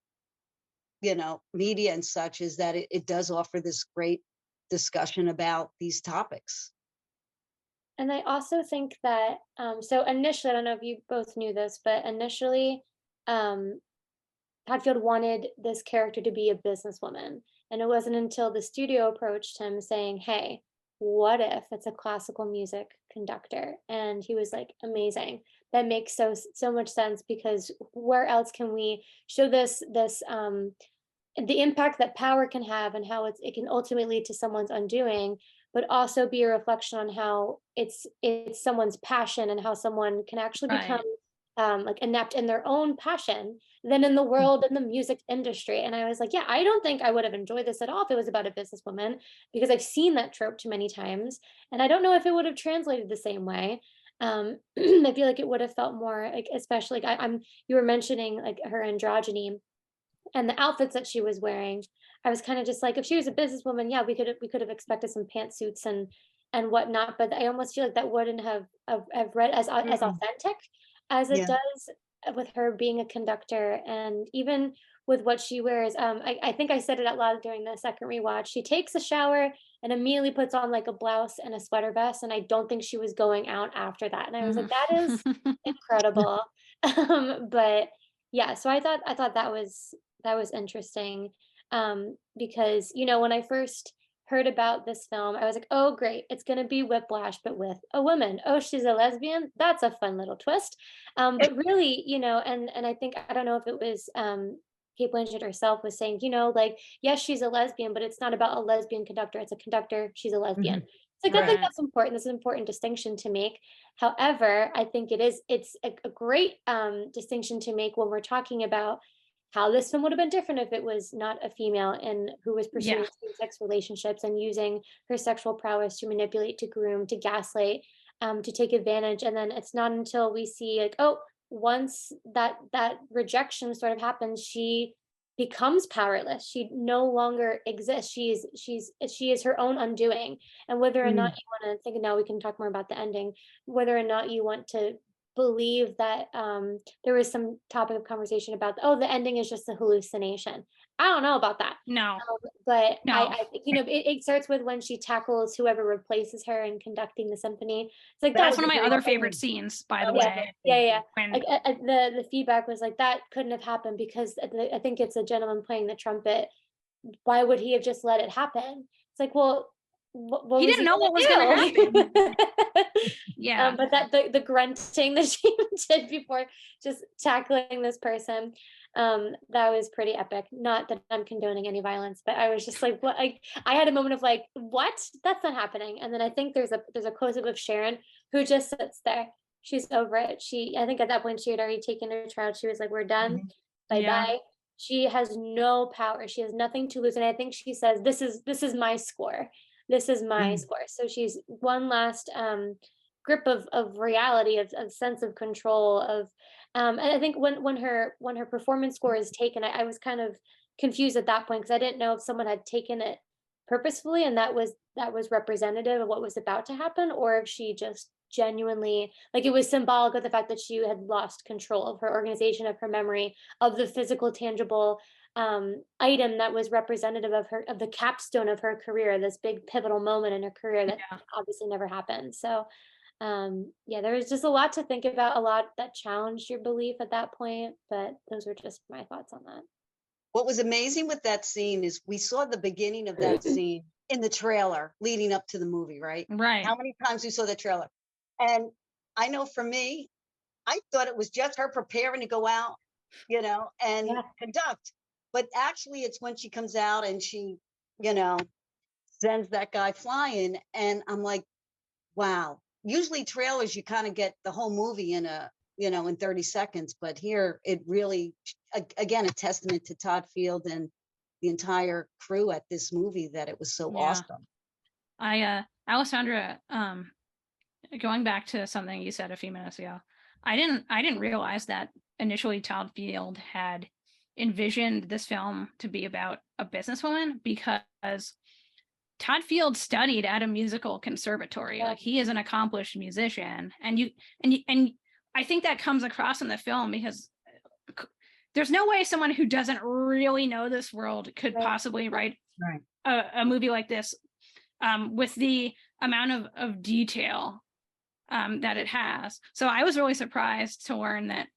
media and such, is that it does offer this great discussion about these topics. And I also think that, so initially, I don't know if you both knew this, but initially, Todd Field wanted this character to be a businesswoman. And it wasn't until the studio approached him saying, hey, what if it's a classical music conductor? And he was like, amazing. That makes so much sense, because where else can we show this the impact that power can have, and how it can ultimately lead to someone's undoing, but also be a reflection on how it's someone's passion, and how someone can actually become like inept in their own passion than in the world and the music industry. And I was like, yeah, I don't think I would have enjoyed this at all if it was about a businesswoman, because I've seen that trope too many times, and I don't know if it would have translated the same way. I feel like it would have felt more like, especially like you were mentioning like her androgyny and the outfits that she was wearing. I was kind of just like, if she was a businesswoman, yeah, we could have expected some pantsuits and whatnot. But I almost feel like that wouldn't have read as authentic as it does with her being a conductor. And even with what she wears, I think I said it out loud during the second rewatch. She takes a shower and immediately puts on like a blouse and a sweater vest, and I don't think she was going out after that. And I was like, that is incredible. But yeah, so I thought that was interesting, because when I first heard about this film, I was like, oh great, it's going to be Whiplash but with a woman. Oh, she's a lesbian, that's a fun little twist. But really, and I think, I don't know if it was Cate Blanchett herself was saying, like, yes, she's a lesbian, but it's not about a lesbian conductor, it's a conductor, she's a lesbian. It's like, I think that's important. This is an important distinction to make. However, I think it's a great distinction to make when we're talking about how this film would have been different if it was not a female and who was pursuing same-sex relationships and using her sexual prowess to manipulate, to groom, to gaslight, to take advantage. And then it's not until we see like, oh, once that rejection sort of happens, she becomes powerless. She no longer exists. She is her own undoing. And whether or not you want to think, now we can talk more about the ending, whether or not you want to believe that there was some topic of conversation about, oh, the ending is just a hallucination. I don't know about that. No. But No. I think, it starts with when she tackles whoever replaces her in conducting the symphony. It's like that's one of my other favorite scenes, by the way. Yeah. Like, the feedback was like, that couldn't have happened because I think it's a gentleman playing the trumpet. Why would he have just let it happen? It's like, well, what he didn't know what was going to happen. Yeah. But that the grunting that she did before just tackling this person, that was pretty epic. Not that I'm condoning any violence, but I was just like, what? I had a moment of like, what? That's not happening. And then I think there's a close-up of Sharon who just sits there. She's over it. I think at that point she had already taken her child. She was like, we're done. Bye-bye. She has no power. She has nothing to lose. And I think she says, this is my score. This is my score. So she's one last grip of reality, of sense of control, of and I think when her performance score is taken, I was kind of confused at that point, because I didn't know if someone had taken it purposefully and that was representative of what was about to happen, or if she just genuinely, like, it was symbolic of the fact that she had lost control of her organization, of her memory, of the physical, tangible item that was representative of the capstone of her career, this big pivotal moment in her career that obviously never happened. So there was just a lot to think about, a lot that challenged your belief at that point, but those were just my thoughts on that. What was amazing with that scene is we saw the beginning of that scene in the trailer leading up to the movie, right? Right. How many times we saw the trailer? And I know for me, I thought it was just her preparing to go out, and conduct. But actually, it's when she comes out and she, sends that guy flying. And I'm like, wow. Usually trailers, you kind of get the whole movie in a in 30 seconds. But here it really, again, a testament to Todd Field and the entire crew at this movie, that it was so awesome. Alessandra, going back to something you said a few minutes ago, I didn't realize that initially Todd Field had envisioned this film to be about a businesswoman, because Todd Field studied at a musical conservatory. Yeah. Like, he is an accomplished musician, and I think that comes across in the film, because there's no way someone who doesn't really know this world could possibly write a movie like this, with the amount of detail that it has. So I was really surprised to learn that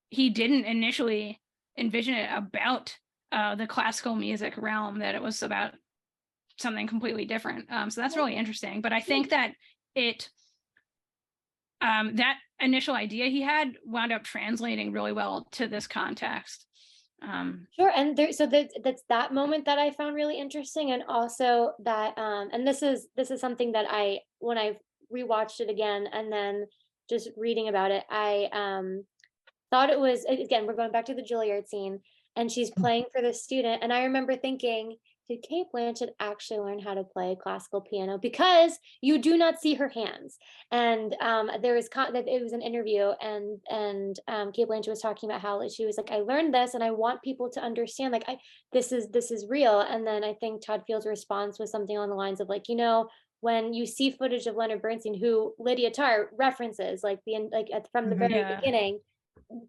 he didn't initially envision it about the classical music realm, that it was about something completely different. So that's really interesting. But I think that that initial idea he had wound up translating really well to this context. Sure, and that's that moment that I found really interesting, and also that and this is something that when I rewatched it again and then just reading about it, I thought it was, again, we're going back to the Juilliard scene, and she's playing for the student, and I remember thinking, did Cate Blanchett actually learn how to play classical piano? Because you do not see her hands. And there was it was an interview, and Cate Blanchett was talking about how she was like, I learned this, and I want people to understand, like, this is real. And then I think Todd Field's response was something on the lines of, like, when you see footage of Leonard Bernstein, who Lydia Tár references, from the very beginning,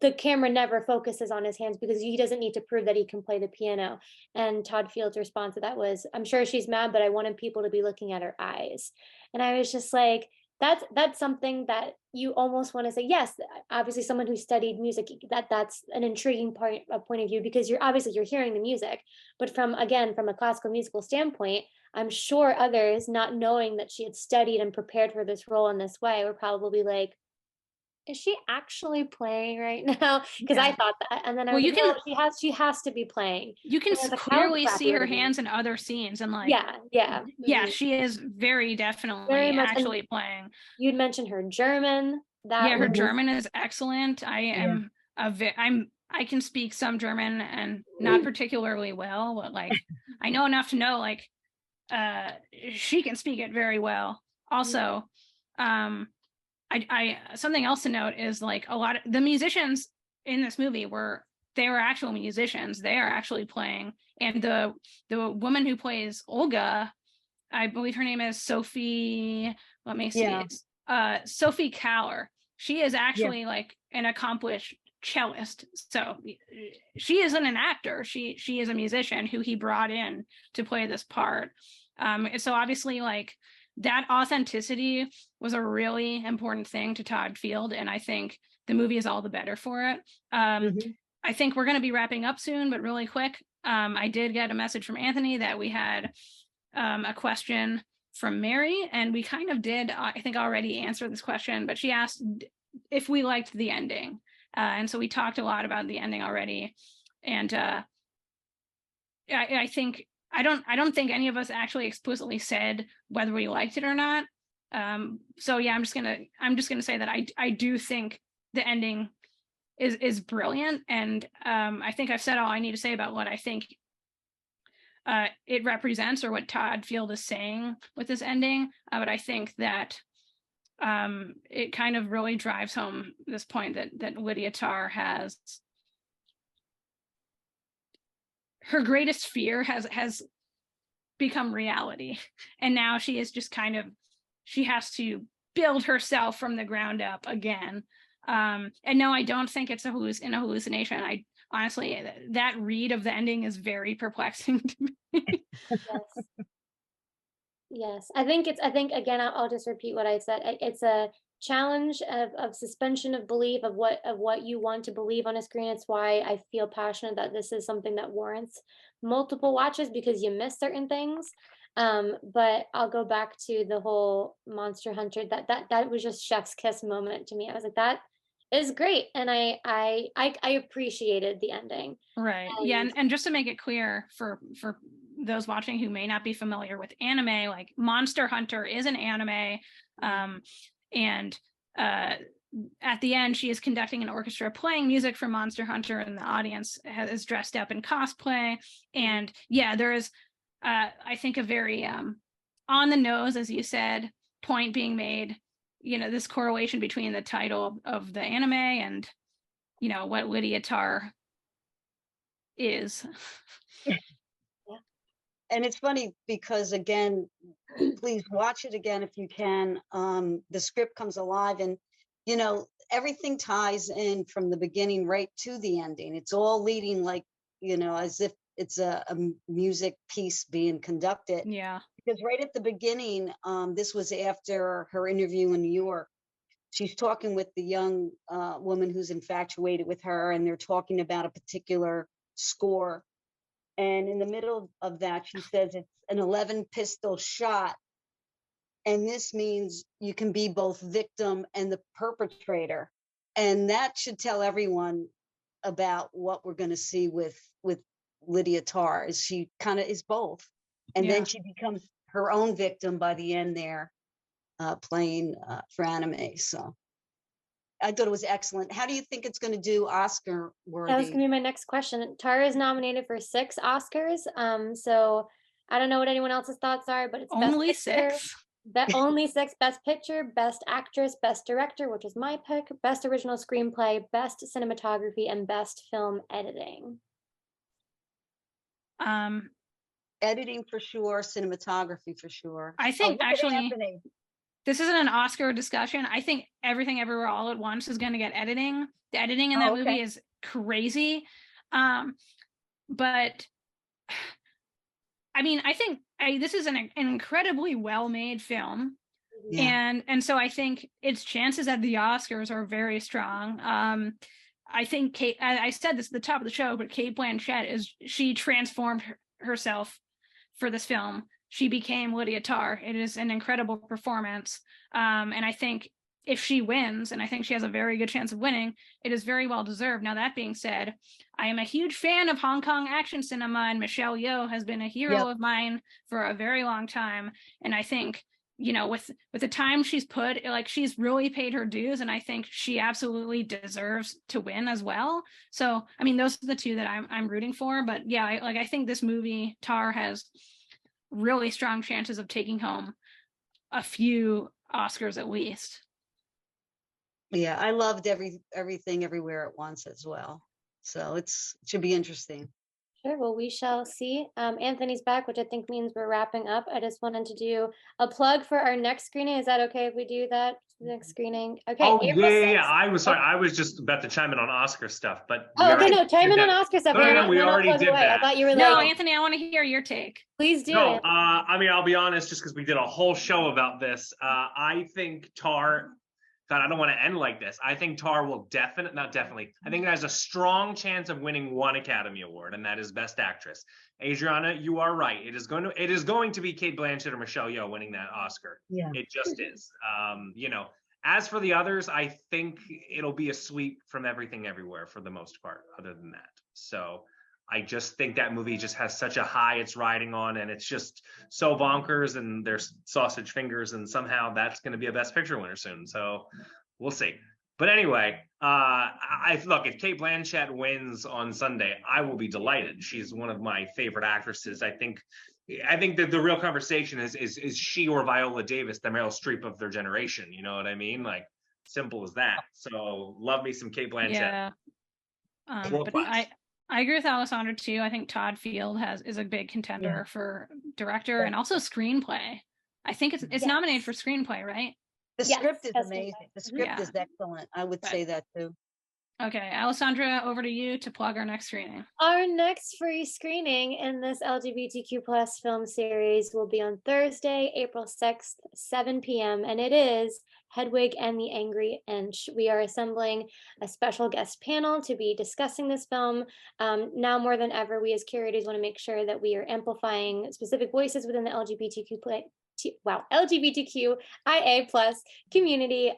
the camera never focuses on his hands because he doesn't need to prove that he can play the piano. And Todd Field's response to that was, I'm sure she's mad, but I wanted people to be looking at her eyes. And I was just like, that's something that you almost want to say, yes, obviously someone who studied music, that's an intriguing point of view, because you're hearing the music. But from a classical musical standpoint, I'm sure others, not knowing that she had studied and prepared for this role in this way, were probably like, is she actually playing right now? Because I thought that, and then I was like, no, she has to be playing. You can clearly see her hands in other scenes, and she is very definitely actually playing. You'd mentioned her German. Her German is excellent. I can speak some German, and not particularly well, but I know enough to know she can speak it very well. Also, I something else to note is a lot of the musicians in this movie were actual musicians. They are actually playing, and the woman who plays Olga, I believe her name is Sophie. Let me see. It's Sophie Kaller. She is actually an accomplished cellist. So she isn't an actor. She is a musician who he brought in to play this part. So obviously that authenticity was a really important thing to Todd Field, and I think the movie is all the better for it. I think we're going to be wrapping up soon, but really quick, I did get a message from Anthony that we had a question from Mary, and we kind of did, I think, already answer this question, but she asked if we liked the ending. And so we talked a lot about the ending already. And I think, I don't think any of us actually explicitly said whether we liked it or not. So yeah, I'm just gonna say that I do think the ending is brilliant, and I think I've said all I need to say about what I think it represents, or what Todd Field is saying with this ending. But I think that it kind of really drives home this point that Lydia Tár has. Her greatest fear has become reality, and now she is just she has to build herself from the ground up again. And no, I don't think it's in a hallucination. I honestly, that read of the ending is very perplexing to me. Yes. I think again, I'll just repeat what I said. It's a challenge of suspension of belief, of what you want to believe on a screen. It's why I feel passionate that this is something that warrants multiple watches, because you miss certain things. But I'll go back to the whole Monster Hunter. That was just chef's kiss moment to me. I was like, that is great, and I appreciated the ending. Right. And just to make it clear for those watching who may not be familiar with anime, Monster Hunter is an anime, and at the end, she is conducting an orchestra playing music from Monster Hunter, and the audience is dressed up in cosplay. And yeah, there is, I think, a very on the nose, as you said, point being made, this correlation between the title of the anime and, what Lydia Tár is. And it's funny because, again, please watch it again if you can. The script comes alive, and everything ties in from the beginning right to the ending. It's all leading like, as if it's a music piece being conducted. Yeah. Because right at the beginning, this was after her interview in New York. She's talking with the young woman who's infatuated with her, and they're talking about a particular score. And in the middle of that, she says it's an 11 pistol shot. And this means you can be both victim and the perpetrator. And that should tell everyone about what we're going to see with Lydia Tár. Is she kind of is both. And then she becomes her own victim by the end there, playing for anime. So I thought it was excellent. How do you think it's going to do Oscar worthy? That was going to be my next question. Tár is nominated for 6 Oscars. So I don't know what anyone else's thoughts are, but it's only Best Picture, 6. Only 6: Best Picture, Best Actress, Best Director, which is my pick, Best Original Screenplay, Best Cinematography, and Best Film Editing. Editing for sure, cinematography for sure. I think actually this isn't an Oscar discussion. I think Everything Everywhere All at Once is going to get editing. The editing in that movie is crazy. But I mean, I think this is an incredibly well-made film. Yeah. And so I think its chances at the Oscars are very strong. I think I said this at the top of the show, but Cate Blanchett she transformed herself for this film. She became Lydia Tár. It is an incredible performance. And I think if she wins, and I think she has a very good chance of winning, it is very well deserved. Now, that being said, I am a huge fan of Hong Kong action cinema, and Michelle Yeoh has been a hero of mine for a very long time. And I think, with the time she's put, she's really paid her dues, and I think she absolutely deserves to win as well. So, I mean, those are the two that I'm rooting for. But yeah, I think this movie, Tár, has really strong chances of taking home a few Oscars at least. Yeah, I loved Everything Everywhere at Once as well. So it should be interesting. Sure. Well, we shall see. Anthony's back, which I think means we're wrapping up. I just wanted to do a plug for our next screening. Is that okay if we do that next screening? Okay. Oh, yeah. I was sorry. I was just about to chime in on Oscar stuff, but chime in on Oscar stuff. No, we already did that. I thought you were No, Anthony, I want to hear your take. Please do. No, I mean, I'll be honest, just because we did a whole show about this. I think Tár. God, I don't want to end like this. I think Tár will I think it has a strong chance of winning one Academy Award, and that is Best Actress. Adrianna, you are right. It is going to be Cate Blanchett or Michelle Yeoh winning that Oscar. Yeah. It just is. As for the others, I think it'll be a sweep from Everything Everywhere for the most part, other than that. So I just think that movie just has such a high it's riding on, and it's just so bonkers, and there's sausage fingers, and somehow that's going to be a Best Picture winner soon. So we'll see. But anyway, look, if Cate Blanchett wins on Sunday, I will be delighted. She's one of my favorite actresses. I think that the real conversation is she or Viola Davis, the Meryl Streep of their generation. You know what I mean? Like, simple as that. So love me some Cate Blanchett. Yeah. But I agree with Alessandra too. I think Todd Field is a big contender for director and also screenplay. I think it's nominated for screenplay, right? The script is amazing. The script is excellent. I would say that too. Okay, Alessandra, over to you to plug our next screening. Our next free screening in this LGBTQ plus film series will be on Thursday, April 6th, 7 p.m. And it is Hedwig and the Angry Inch. We are assembling a special guest panel to be discussing this film. Now more than ever, we as curators want to make sure that we are amplifying specific voices within the LGBTQIA plus community.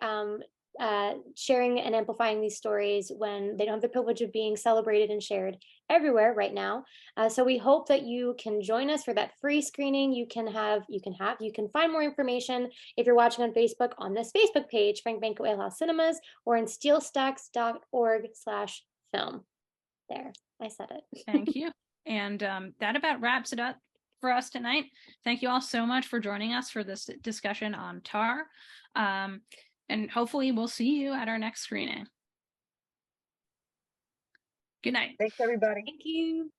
sharing and amplifying these stories when they don't have the privilege of being celebrated and shared everywhere right now. So we hope that you can join us for that free screening. You can find more information if you're watching on Facebook on this Facebook page, Frank Banco Alehouse Cinemas, or in steelstacks.org/film. There, I said it. Thank you. And that about wraps it up for us tonight. Thank you all so much for joining us for this discussion on Tar. And hopefully we'll see you at our next screening. Good night. Thanks, everybody. Thank you.